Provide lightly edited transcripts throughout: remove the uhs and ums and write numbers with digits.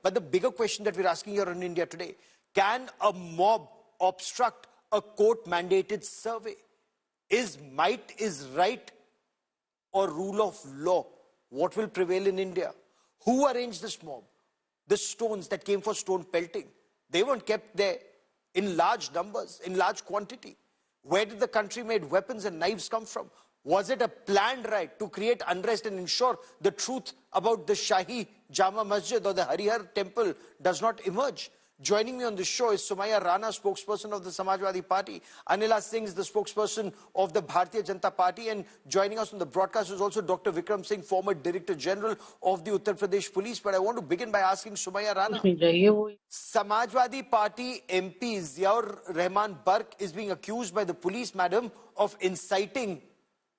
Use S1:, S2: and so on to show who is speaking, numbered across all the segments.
S1: But the bigger question that we're asking here in India today, can a mob obstruct a court-mandated survey? Is might is right or rule of law what will prevail in India? Who arranged this mob? The stones that came for stone pelting, they weren't kept there in large numbers, in large quantity. Where did the country-made weapons and knives come from? Was it a planned riot to create unrest and ensure the truth about the Shahi Jama Masjid or the Harihar temple does not emerge? Joining me on the show is Sumaya Rana, spokesperson of the Samajwadi Party. Anila Singh is the spokesperson of the Bharatiya Janata Party. And joining us on the broadcast is also Dr. Vikram Singh, former Director General of the Uttar Pradesh Police. But I want to begin by asking Sumaya Rana. Samajwadi Party MP Ziaur Rahman Bark is being accused by the police, madam, of inciting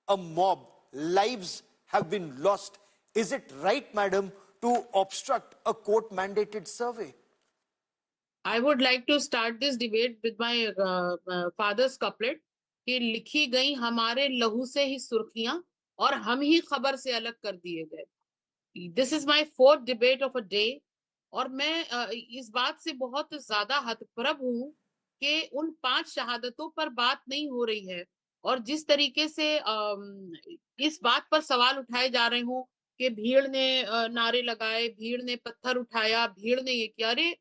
S1: a mob. Lives have been lost. Is it right, madam, to obstruct a court-mandated survey?
S2: I would like to start this debate with my father's couplet कि लिखी गई हमारे लहू से ही सुर्खियां और हम ही खबर से अलग कर दिए गए. This is my fourth debate of a day. और मैं इस बात से बहुत ज्यादा हतप्रभ हूं कि उन 5 शहादतों पर बात नहीं हो रही है और जिस तरीके से इस बात पर सवाल उठाए जा रहे हो कि भीड़ ने नारे लगाए, भीड़ ने पत्थर उठाया, भीड़ ने ये किया. अरे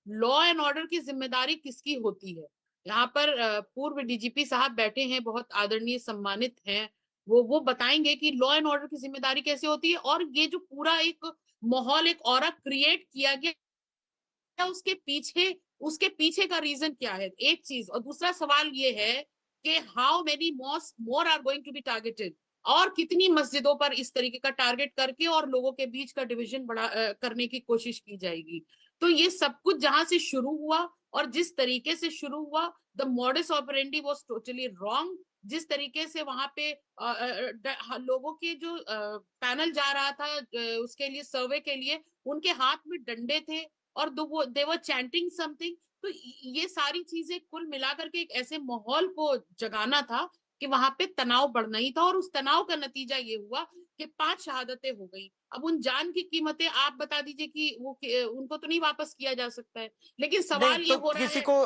S2: लॉ एंड ऑर्डर की जिम्मेदारी किसकी होती है? यहाँ पर पूर्व डीजीपी साहब बैठे हैं, बहुत आदरणीय सम्मानित हैं, वो बताएंगे कि लॉ एंड ऑर्डर की जिम्मेदारी कैसे होती है और ये जो पूरा एक माहौल, एक ऑरा क्रिएट किया गया, उसके पीछे का रीजन क्या है, एक चीज. और दूसरा सवाल ये है कि how many mosque more are going to be targeted, और कितनी मस्जिदों पर इस तरीके का टारगेट करके और लोगों के बीच का डिवीजन बढ़ा करने की कोशिश की जाएगी. तो ये सब कुछ जहां से शुरू हुआ और जिस तरीके से शुरू हुआ, the modus operandi was totally wrong. जिस तरीके से वहां पे लोगों के जो पैनल जा रहा था उसके लिए, सर्वे के लिए, उनके हाथ में डंडे थे और दे वर चैंटिंग समथिंग. तो ये सारी चीजें कुल मिलाकर के एक ऐसे माहौल को जगाना था कि वहां पे तनाव बढ़ना ही था और उस तनाव का नतीजा ये हुआ कि 5 शहादतें हो गई. अब उन जान की कीमतें आप बता दीजिए कि वो उनको तो नहीं वापस किया जा सकता है, लेकिन सवाल ये हो रहा है,
S1: किसी को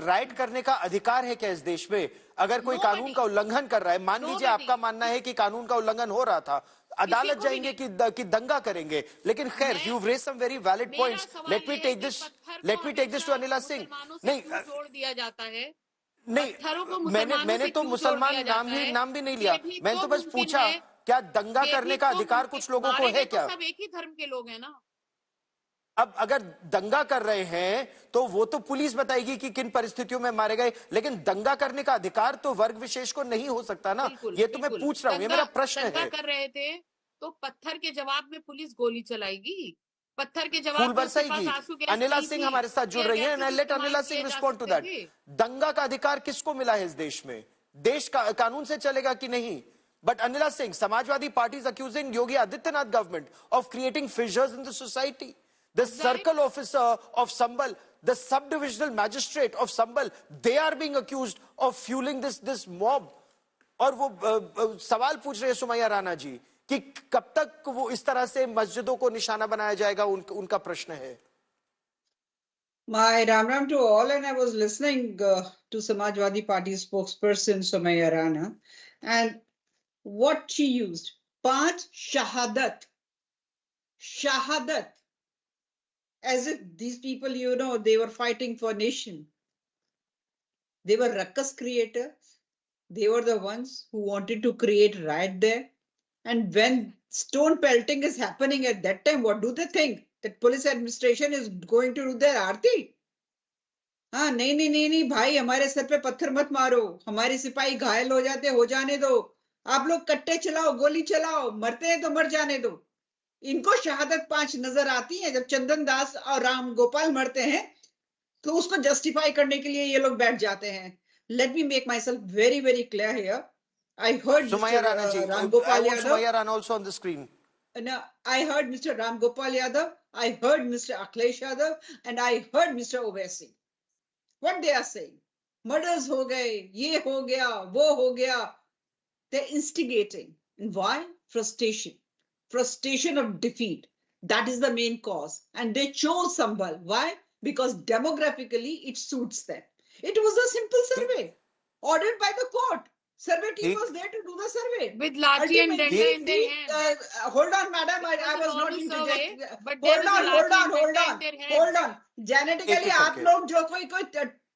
S1: राइट करने का अधिकार है क्या इस देश में? अगर कोई कानून का उल्लंघन कर रहा है, मान लीजिए आपका मानना है कि कानून का उल्लंघन हो रहा था, अदालत जाएंगे कि दंगा करेंगे, लेकिन खैर, you raise some very valid points. Let me take this to Anila Singh. नहीं,
S2: जोड़ दिया जाता है.
S1: नहीं, मैंने तो मुसलमान नाम भी नहीं लिया. मैंने तो बस पूछा, क्या दंगा करने का अधिकार कुछ लोगों को है क्या?
S2: सब एक ही धर्म के लोग हैं ना.
S1: अब अगर दंगा कर रहे हैं तो वो तो पुलिस बताएगी कि किन परिस्थितियों में मारे गए, लेकिन दंगा करने का अधिकार तो वर्ग विशेष को नहीं हो सकता ना. ये तो मैं पूछ रहा हूँ, ये मेरा प्रश्न है.
S2: दंगा कर रहे थे तो पत्थर के जवाब में पुलिस गोली चलाएगी, पत्थर के जवाब में उसके पास आंसू गैस.
S1: अनिला सिंह हमारे साथ जुड़ रही है. Let Anila Singh respond to that. दंगा का अधिकार किसको मिला है इस देश में? देश का कानून से चलेगा कि नहीं? But Anila Singh, Samajwadi Party is accusing Yogi Adityanath government of creating fissures in the society. The circle officer of Sambal, the sub-divisional magistrate of Sambal, they are being accused of fueling this mob. और वो सवाल पूछ रहे हैं सुमैया राणा जी कि कब तक वो इस तरह से मस्जिदों को निशाना बनाया जाएगा, उनका प्रश्न है.
S3: My Ram to all, and I was listening to Samajwadi Party spokesperson Sumaya Rana, and what she used, 5 shahadat, as if these people, they were fighting for nation. They were ruckus creators. They were the ones who wanted to create riot there. And when stone pelting is happening at that time, what do they think? That police administration is going to do their आरती? हाँ, नहीं भाई, हमारे sir पे पत्थर मत मारो, हमारे सिपाही घायल हो जाते, हो जाने दो, आप लोग कट्टे चलाओ, गोली चलाओ, मरते हैं तो मर जाने दो. इनको शहादत 5 नजर आती है. जब चंदन दास और राम गोपाल मरते हैं तो उसको जस्टिफाई करने के लिए ये लोग बैठ जाते हैं. Let me make myself very, very clear here. I heard
S1: Sumaya Rana ji,
S3: Ram Gopal Yadav.
S1: Sumaya Rana also on the screen.
S3: No, I heard Mr. Ram Gopal Yadav, I heard Mr. Akhilesh Yadav, and I heard Mr. Owaisi. What they are saying? Murders ho gaye, ye ho gaya, wo ho gaya. They're instigating. And why? Frustration. Frustration of defeat. That is the main cause. And they chose Sambhal. Why? Because demographically it suits them. It was a simple survey ordered by the court. Survey team was there to do the survey.
S2: With lathi and
S3: Ultimately,
S2: danda in their hand.
S3: hold on, madam.
S2: It
S3: I
S2: was a
S3: was not
S2: normal
S3: interjecting.
S2: survey, but there was a lathi and danda in their hand.
S3: hold on. Genetically,
S1: एक
S3: आप
S1: करके।
S3: लोग जो कोई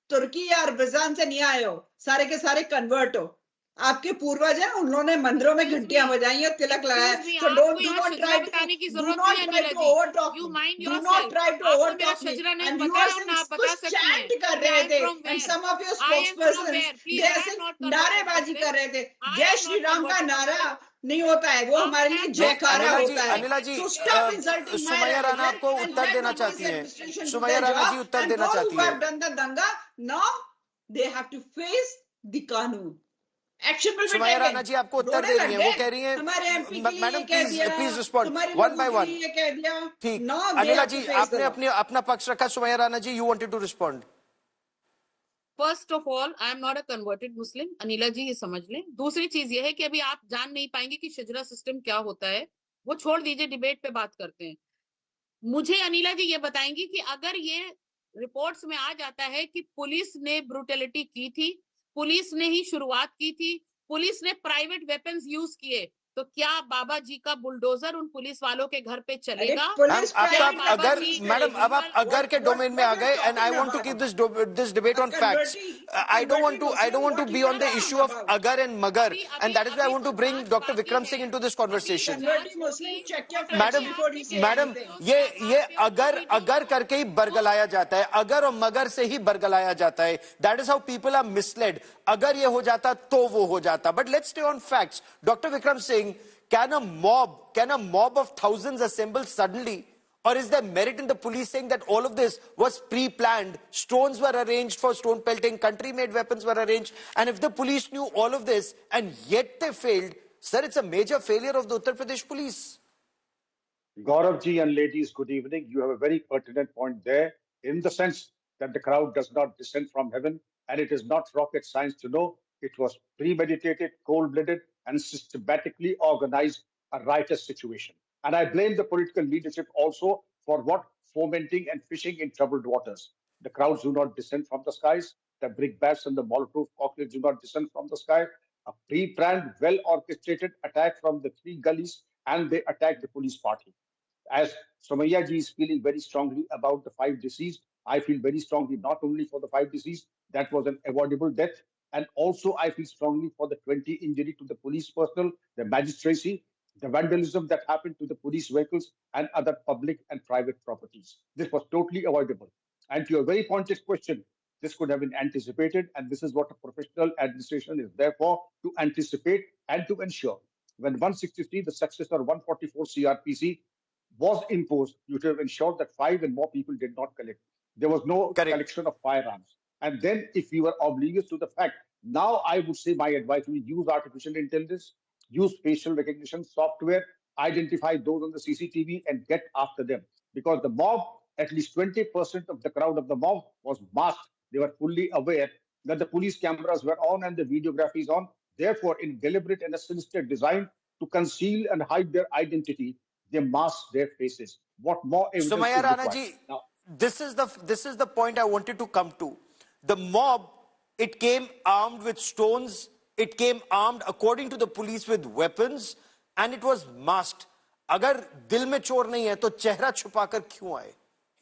S3: तुर्की या अरबजान से नहीं आए हो, सारे के सारे कन्वर्ट हो. आपके पूर्वज हैं, उन्होंने मंदिरों में घंटियां बजाई और तिलक लगाया. So
S2: आपको यहाँ शजरा बताने की जरूरत नहीं है अनिला जी.
S3: overtalk
S2: You
S3: me.
S2: mind
S3: Do not
S2: yourself.
S3: try to
S2: आपको मेरा
S3: overtalk me.
S2: शजरा नहीं
S3: And
S2: पता
S3: you
S2: है
S3: are
S2: और ना
S3: saying
S2: आप बता
S3: कुछ
S2: सकती हैं.
S3: chant कर
S2: I
S3: रहे
S2: am
S3: थे.
S2: from
S3: And
S2: where?
S3: some of your
S2: I am from
S3: spokespersons,
S2: where? Please,
S3: they
S2: I
S3: are
S2: am
S3: saying
S2: not converted
S3: नारेबाजी
S2: Muslim.
S3: कर रहे थे.
S2: I
S3: जय
S2: am
S3: श्री
S2: not
S3: राम का
S2: converted
S3: नारा
S2: Muslim.
S3: नहीं होता है, वो हमारे लिए
S2: नहीं,
S3: जयकारा होता है.
S1: अनिला जी,
S3: So stop insulting my
S1: Sumaiya Rana
S3: religion
S1: आपको
S3: and
S1: उत्तर
S3: let
S1: देना
S3: the
S1: चाहती
S3: police
S1: हैं।
S3: administration do
S1: Sumaiya
S3: their
S1: Rana ji
S3: job.
S1: Uttar
S3: And
S1: देना
S3: those
S1: चाहती
S3: who have
S1: हैं।
S3: done the danga, now they have to face the कानून. Action will be
S1: Sumaiya
S3: taken.
S1: Rana ji आपको उत्तर
S3: रोने
S1: दे रही
S3: लग
S1: हैं, वो
S3: गए.
S1: कह रही हैं
S3: हमारे MP के लिए
S1: मैडम
S3: ये कह दिया,
S1: प्लीज रिस्पॉन्ड
S3: हमारे
S1: वन
S3: लोगों
S1: बाय
S3: के
S1: वन।
S3: लिए ये कह दिया.
S1: ठीक,
S3: Now they
S1: Anila
S3: have to
S1: ji
S3: face the
S1: आपने
S3: law.
S1: अपना पक्ष रखा। Sumaiya Rana ji, you wanted to respond.
S2: First of all, I am not a converted Muslim. Anila ji ये समझ लें. दूसरी चीज ये है कि अभी आप जान नहीं पाएंगे कि शजरा सिस्टम क्या होता है. वो छोड़ दीजिए, डिबेट पे बात करते हैं. मुझे अनिला जी ये बताएंगी कि अगर ये रिपोर्ट्स में आ जाता है कि पुलिस ने ब्रूटलिटी की थी, पुलिस ने ही शुरुआत की थी, पुलिस ने प्राइवेट वेपन्स यूज किए, तो क्या बाबा जी का बुलडोजर उन पुलिस वालों के घर पे चलेगा?
S3: पुलिस
S1: आपका
S3: private
S1: अगर
S3: weapons use
S1: मैडम
S3: करेगी.
S1: अब आप अगर के
S3: What-
S1: डोमेन में आ
S3: what
S1: गए,
S3: you're
S1: and I
S3: talking
S1: want to
S3: about?
S1: Keep this debate on facts. I don't want to be on the issue of अगर एंड मगर, and that is why I want to bring doctor Vikram Singh into this conversation.
S3: Converting Muslim, check your facts
S1: madam
S3: before you say
S1: madam
S3: anything.
S1: ये अगर करके ही बरगलाया जाता है, अगर और मगर से ही बरगलाया जाता है. That is how people are misled. अगर ये हो जाता तो वो हो जाता. But let's stay on facts. Doctor Vikram Singh, can a mob of thousands assemble suddenly, or is there merit in the police saying that all of this was pre-planned? Stones were arranged for stone pelting, country-made weapons were arranged, and if the police knew all of this and yet they failed, sir, it's a major failure of the Uttar Pradesh police.
S4: Gaurav ji and ladies, good evening. You have a very pertinent point there, in the sense that the crowd does not descend from heaven, and it is not rocket science to know it was premeditated, cold-blooded, and systematically organized a riotous situation. And I blame the political leadership also for what? Fomenting and fishing in troubled waters. The crowds do not descend from the skies. The brickbats and the Molotov cocktails do not descend from the sky. A pre-planned, well-orchestrated attack from the three gullies, and they attack the police party. As Somaiya ji is feeling very strongly about the 5 deceased, I feel very strongly not only for the 5 deceased, that was an avoidable death, and also I feel strongly for the 20 injury to the police personnel, the magistracy, the vandalism that happened to the police vehicles and other public and private properties. This was totally avoidable. And to your very pointed question, this could have been anticipated, and this is what a professional administration is there for, to anticipate and to ensure. When 163, the successor 144 CRPC, was imposed, you should have ensured that 5 and more people did not collect. There was no collection of firearms. And then if you were oblivious to the fact, now I would say my advice will use artificial intelligence, use facial recognition software, identify those on the CCTV and get after them. Because the mob, at least 20% of the crowd of the mob was masked. They were fully aware that the police cameras were on and the videography is on. Therefore, in deliberate and a sinister design to conceal and hide their identity, they mask their faces. What more evidence
S1: Somaiya
S4: is
S1: Rana
S4: required?
S1: ji,
S4: Now,
S1: this is the point I wanted to come to. The mob, it came armed with stones, it came armed according to the police with weapons, and it was masked. अगर दिल में चोर नहीं है तो चेहरा छुपाकर क्यों आए?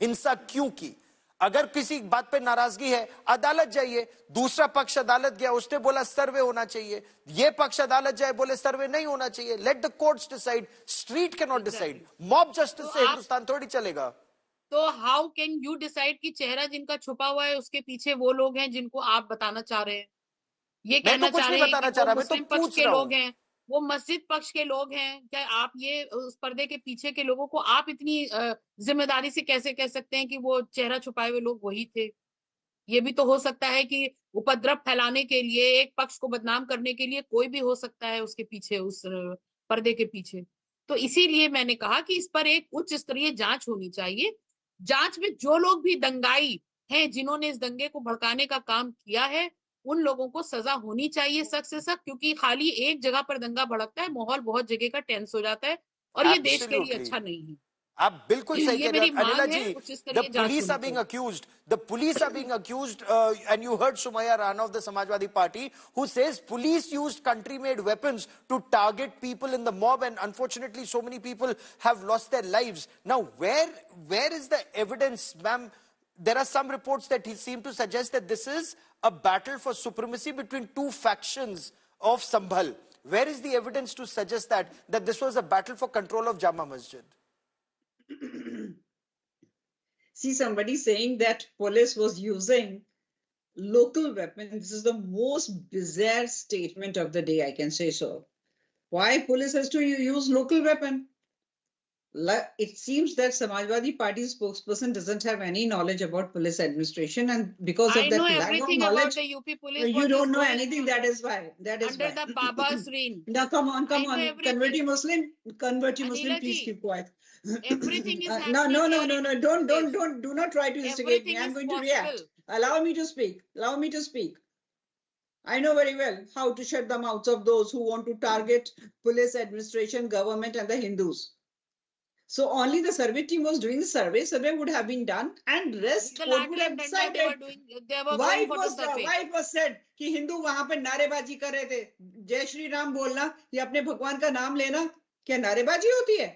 S1: हिंसा क्यों की? अगर किसी बात पे नाराजगी है, अदालत जाइए. दूसरा पक्ष अदालत गया, उसने बोला सर्वे होना चाहिए. ये पक्ष अदालत जाए, बोले सर्वे नहीं होना चाहिए. Let the courts decide. Street can not decide. Mob justice से हिंदुस्तान थोड़ी चलेगा.
S2: तो हाउ कैन यू डिसाइड कि चेहरा जिनका छुपा हुआ है उसके पीछे वो लोग हैं जिनको आप बताना चाह रहे हैं? ये कहना चाह रहे हैं कि वो मुस्लिम पक्ष के लोग हैं, वो मस्जिद पक्ष के लोग हैं. क्या आप ये उस पर्दे के पीछे के लोगों को आप इतनी जिम्मेदारी से कैसे कह सकते हैं कि वो चेहरा छुपाए हुए लोग वही थे? ये भी तो हो सकता है कि उपद्रव फैलाने के लिए, एक पक्ष को बदनाम करने के लिए कोई भी हो सकता है उसके पीछे, उस पर्दे के पीछे. तो इसीलिए मैंने कहा कि इस पर एक उच्च स्तरीय जांच होनी चाहिए. जांच में जो लोग भी दंगाई हैं, जिन्होंने इस दंगे को भड़काने का काम किया है, उन लोगों को सजा होनी चाहिए सख्त से सख्त. क्योंकि खाली एक जगह पर दंगा भड़कता है, माहौल बहुत जगह का टेंस हो जाता है, और ये देश के लिए अच्छा नहीं है.
S1: आप बिल्कुल सही
S2: ये
S1: कह रहे
S2: मेरी
S1: हो
S2: मांग
S1: अनिला
S2: है,
S1: जी.
S2: उच्च
S1: The
S2: स्तरीय जांच
S1: police are
S2: होनी
S1: being
S2: चाहिए।
S1: accused. The police are being accused, and you heard Sumaya Rana of the Samajwadi Party, who says police used country-made weapons to target people in the mob, and unfortunately, so many people have lost their lives. Now, where is the evidence, ma'am? There are some reports that seem to suggest that this is a battle for supremacy between two factions of Sambhal. Where is the evidence to suggest that this was a battle for control of Jama Masjid?
S3: See, somebody saying that police was using local weapons. This is the most bizarre statement of the day, I can say so. Why police has to use local weapon? It seems that Samajwadi Party spokesperson doesn't have any knowledge about police administration, and because
S2: I
S3: of
S2: know
S3: that lack of
S2: everything about
S3: knowledge,
S2: the UP police.
S3: you
S2: what is
S3: don't know
S2: going
S3: anything.
S2: on
S3: That is why. That is
S2: under
S3: why.
S2: the Baba's reign.
S3: Now, come on,
S2: I
S3: come
S2: know
S3: on.
S2: everything.
S3: Converti Muslim,
S2: Anila
S3: please
S2: ji,
S3: keep quiet.
S2: everything is
S3: No,
S2: happening
S3: no, no,
S2: here
S3: no,
S2: in
S3: no.
S2: Uttar
S3: Don't,
S2: Pradesh.
S3: do not try to instigate me.
S2: Everything
S3: I'm
S2: is
S3: going to
S2: possible.
S3: react. Allow me to speak. Allow me to speak. I know very well how to shut the mouths of those who want to target police administration, government, and the Hindus. So only the survey team was doing the survey. Survey would have been done, and rest
S2: The
S3: court would
S2: Lathi
S3: have
S2: and Danda they were
S3: decided.
S2: doing, they were
S3: Why
S2: going
S3: it
S2: for the
S3: was
S2: survey.
S3: why it was said कि हिंदू वहां पर नारेबाजी कर रहे थे, जय श्री राम बोलना या अपने भगवान का नाम लेना क्या नारेबाजी होती है?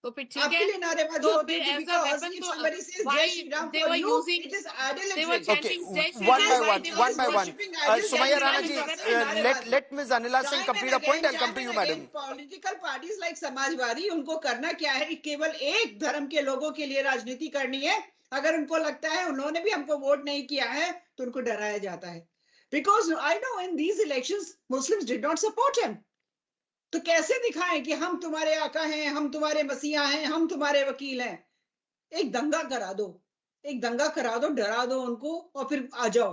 S2: तो फिर ठीक
S3: आपके
S2: है,
S3: लिए नारेबाजी
S2: तो
S3: होती
S2: फिर
S3: है
S2: as a
S3: because
S2: weapon
S3: if
S2: तो
S3: somebody says
S2: why
S3: जय Shri Ram
S2: they
S3: for
S2: were
S3: you,
S2: using,
S3: it is
S2: they were
S3: idolatry.
S2: chanting
S1: Okay,
S2: Jai Shri
S1: one
S2: Ram,
S1: by
S2: why
S1: one,
S2: they
S1: one
S2: were
S1: by one.
S3: worshipping idols,
S2: Jai
S1: Sumaya
S2: Shri
S1: Rana
S2: Ram
S1: ji,
S2: is a weapon.
S1: let Ms. Anila Singh
S3: Time
S1: complete
S3: and
S1: a point.
S3: again,
S1: I'll come to you, madam.
S3: Political parties like Samajwadi उनको करना क्या है? केवल एक धर्म के लोगों के लिए राजनीति करनी है। अगर उनको लगता है उन्होंने भी हमको वोट नहीं किया है तो उनको डराया जाता है। Because I know in these elections Muslims did not support him. तो कैसे दिखाएं कि हम तुम्हारे आका हैं, हम तुम्हारे मसीहा हैं, हम तुम्हारे वकील हैं? एक दंगा करा दो, एक दंगा करा दो, डरा दो उनको और फिर आ जाओ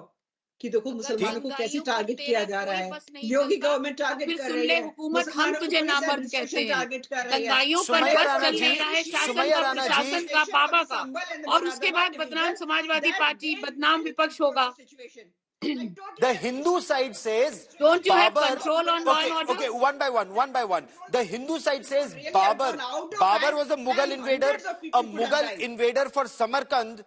S3: कि देखो मुसलमानों को कैसे
S2: दंगाइयों पर
S3: टारगेट किया
S2: तेरा
S3: जा रहा
S2: कोई
S3: है।
S2: बस नहीं
S3: योगी
S2: चलता,
S3: गवर्नमेंट
S2: तो
S3: टारगेट
S2: फिर
S3: कर
S2: सुन
S3: रही
S2: ले
S3: है,
S2: हुकूमत, हम
S3: मुसलमानों को
S2: तुझे
S3: पुलिस
S2: नामर्द कहते
S3: एडमिनिस्ट्रेशन
S2: हैं।
S3: टारगेट कर रही है।
S2: दंगाइयों पर
S1: सुमैया
S2: बस
S1: राणा
S2: चल
S1: जी,
S2: नहीं रहा है शासन
S1: सुमैया
S2: का,
S1: राणा जी,
S2: प्रशासन का, बाबा का, और उसके बाद बदनाम समाजवादी पार्टी, बदनाम विपक्ष होगा।
S1: The Hindu side says
S2: Don't you have
S1: Babur.
S2: control on law and order?
S1: Okay, one by one, one by one. The Hindu side says Babur was a Mughal invader for Samarkand.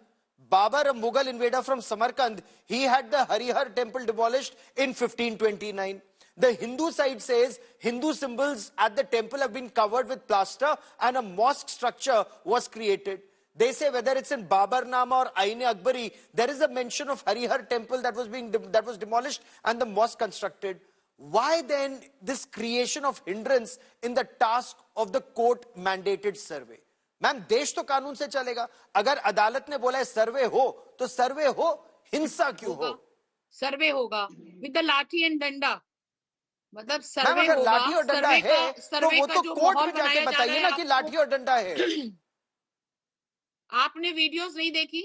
S1: Babur, a Mughal invader from Samarkand, he had the Harihar temple demolished in 1529. The Hindu side says Hindu symbols at the temple have been covered with plaster and a mosque structure was created. They say whether it's in Babarnama or Aine Akbari, there is a mention of Harihar temple that was demolished and the mosque constructed. Why then this creation of hindrance in the task of the court mandated survey? Ma'am देश तो कानून से चलेगा, अगर अदालत ने बोला है सर्वे हो तो सर्वे हो, हिंसा क्यों हो?
S2: सर्वे होगा विद द लाठी एंड डंडा, मतलब
S1: मैम
S2: सर्वे
S1: अगर
S2: होगा,
S1: लाठी और डंडा है तो वो तो कोर्ट में जाके बताइए ना कि लाठी और डंडा है।
S2: आपने वीडियोस नहीं देखी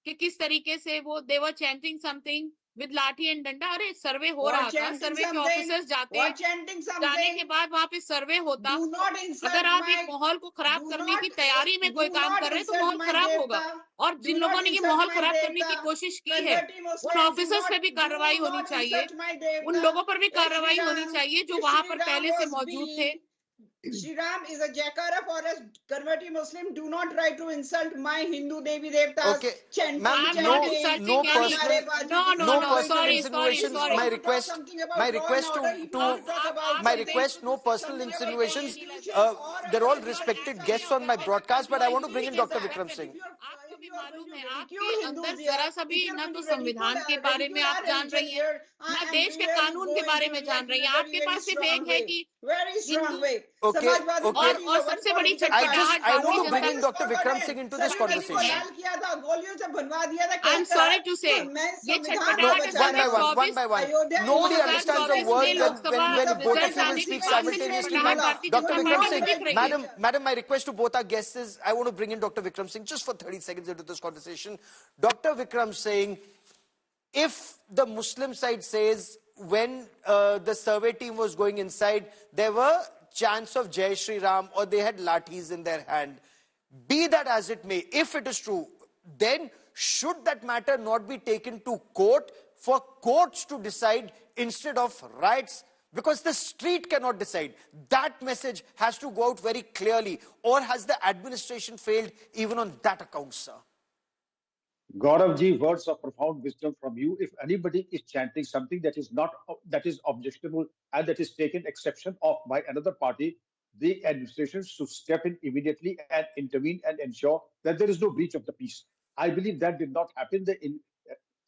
S2: कि किस तरीके से वो दे वर चैंटिंग समथिंग विद लाठी एंड डंडा? अरे सर्वे हो रहा था, सर्वे के ऑफिसर्स जाते, जाने के बाद वहां पे सर्वे होता। अगर आप एक माहौल को खराब करने की तैयारी में कोई काम कर रहे हैं तो माहौल खराब होगा, और जिन लोगों ने ये माहौल खराब करने की कोशिश की है उन ऑफिसर्स पे भी कार्रवाई होनी चाहिए, उन लोगों पर भी कार्रवाई होनी चाहिए जो वहां पर पहले से मौजूद थे।
S3: Shri Ram is a Jaikara for a converted Muslim. Do not try to insult my Hindu Devi Devtas.
S1: Okay,
S3: Chanting,
S1: ma'am,
S3: chanting,
S1: no personal insinuations.
S2: sorry.
S1: My request, no personal insinuations. They're all respected guests on my broadcast, but I want to bring in Dr. Vikram Singh.
S2: आपको भी मालूम है आपके अंदर जरा सा भी ना तो संविधान के बारे में आप जान रही हैं, ना देश के कानून के बारे में जान रही हैं। आपके पास सिर्फ एक है कि
S1: Okay.
S2: और सबसे बड़ी चटपटाहट
S1: I want to bring in Dr. Vikram Singh into this conversation.
S2: I'm sorry to say, ये चटपटाहट
S1: One by one. Nobody understands the word when both of you will speak simultaneously. Dr. Vikram Singh, Madam, my request to both our guests is I want to bring in Dr. Vikram Singh just for 30 seconds into this conversation. Dr. Vikram Singh, if the Muslim side says when the survey team was going inside, there were chants of Jai Shri Ram or they had lathis in their hand. Be that as it may, if it is true, then should that matter not be taken to court for courts to decide instead of riots? Because the street cannot decide. That message has to go out very clearly. Or has the administration failed even on that account, sir?
S4: Gauravji, words of profound wisdom from you. If anybody is chanting something that is objectionable and that is taken exception of by another party, the administration should step in immediately and intervene and ensure that there is no breach of the peace. I believe that did not happen. The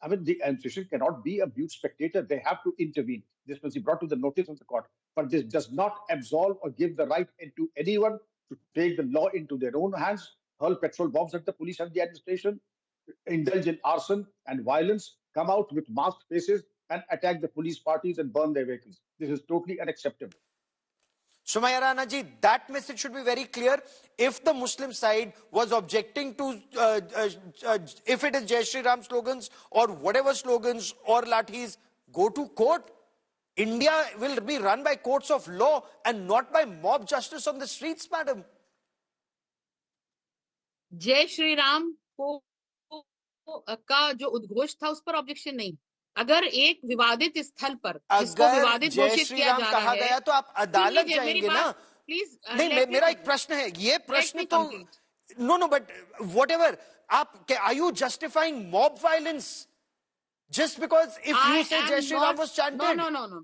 S4: administration cannot be a mute spectator. They have to intervene. This must be brought to the notice of the court. But this does not absolve or give the right to anyone to take the law into their own hands, hurl petrol bombs at the police and the administration, indulge in arson and violence, come out with masked faces and attack the police parties and burn their vehicles. This is totally unacceptable.
S1: Soumya Rana ji, that message should be very clear. If the Muslim side was objecting to, if it is Jai Shri Ram slogans or whatever slogans or lathis, go to court. India will be run by courts of law and not by mob justice on the streets, madam.
S2: जय श्री राम का जो उद्घोष था उस पर objection नहीं. अगर एक विवादित स्थल पर जिसको विवादित घोषित किया जा रहा है,
S1: गया तो आप अदालत जाएंगे ना.
S2: प्लीज
S1: नहीं, मेरा एक प्रश्न है. ये प्रश्न तो नो बट व्हाटएवर आप, are you justifying mob violence just because if you say Jai Shri Ram was chanted?
S2: No.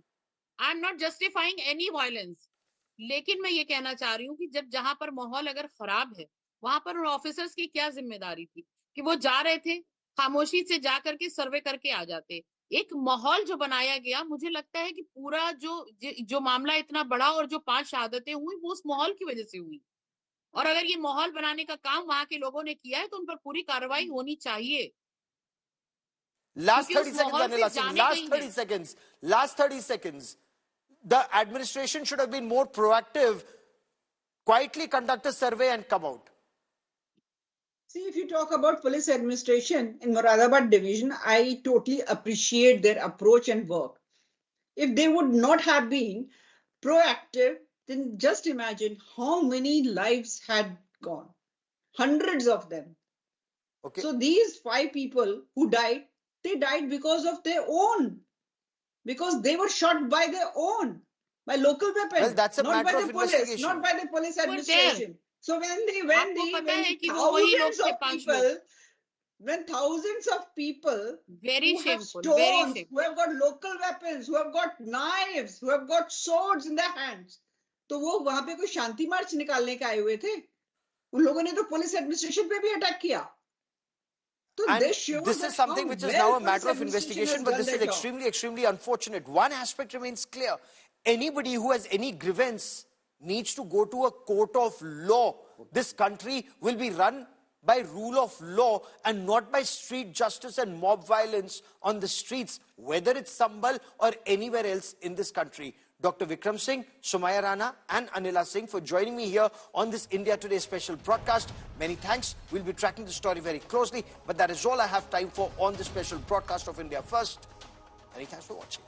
S2: I am not justifying any violence. लेकिन मैं ये कहना चाह रही हूँ कि जहां पर माहौल अगर खराब है, वहां पर उन ऑफिसर्स की क्या जिम्मेदारी थी कि वो जा रहे थे, खामोशी से जा करके सर्वे करके आ जाते. एक माहौल जो बनाया गया, मुझे लगता है कि पूरा जो मामला इतना बड़ा और जो 5 शहादतें हुई वो उस माहौल की वजह से हुई. और अगर ये माहौल बनाने का काम वहां के लोगों ने किया है तो उन पर पूरी कार्रवाई होनी चाहिए.
S1: Last 30 seconds, Anila Singh. Last 30 seconds. The administration should have been more proactive, quietly conduct a survey and come out.
S3: See, if you talk about police administration in Moradabad division, I totally appreciate their approach and work. If they would not have been proactive, then just imagine how many lives had gone. Hundreds of them.
S1: Okay.
S3: So these 5 people who died, they died because of their own. Because they were shot by their own, by local weapons.
S1: Well, that's a
S3: not
S1: matter
S3: by
S1: of
S3: the police,
S1: investigation.
S3: not by the police administration. So when thousands of people
S2: very
S3: who have
S2: shameful,
S3: stones, who have got local weapons, who have got knives, who have got swords in their hands, तो वो वहां पे कोई शांति मार्च निकालने के आए हुए थे. उन लोगों ने तो पुलिस एडमिनिस्ट्रेशन पे भी अटैक किया.
S1: And this is something which is now a matter of investigation, but this is extremely unfortunate. One aspect remains clear. Anybody who has any grievance needs to go to a court of law. This country will be run by rule of law and not by street justice and mob violence on the streets, whether it's Sambhal or anywhere else in this country. Dr. Vikram Singh, Soumya Rana and Anila Singh for joining me here on this India Today special broadcast. Many thanks. We'll be tracking the story very closely, but that is all I have time for on this special broadcast of India First. Many thanks for watching.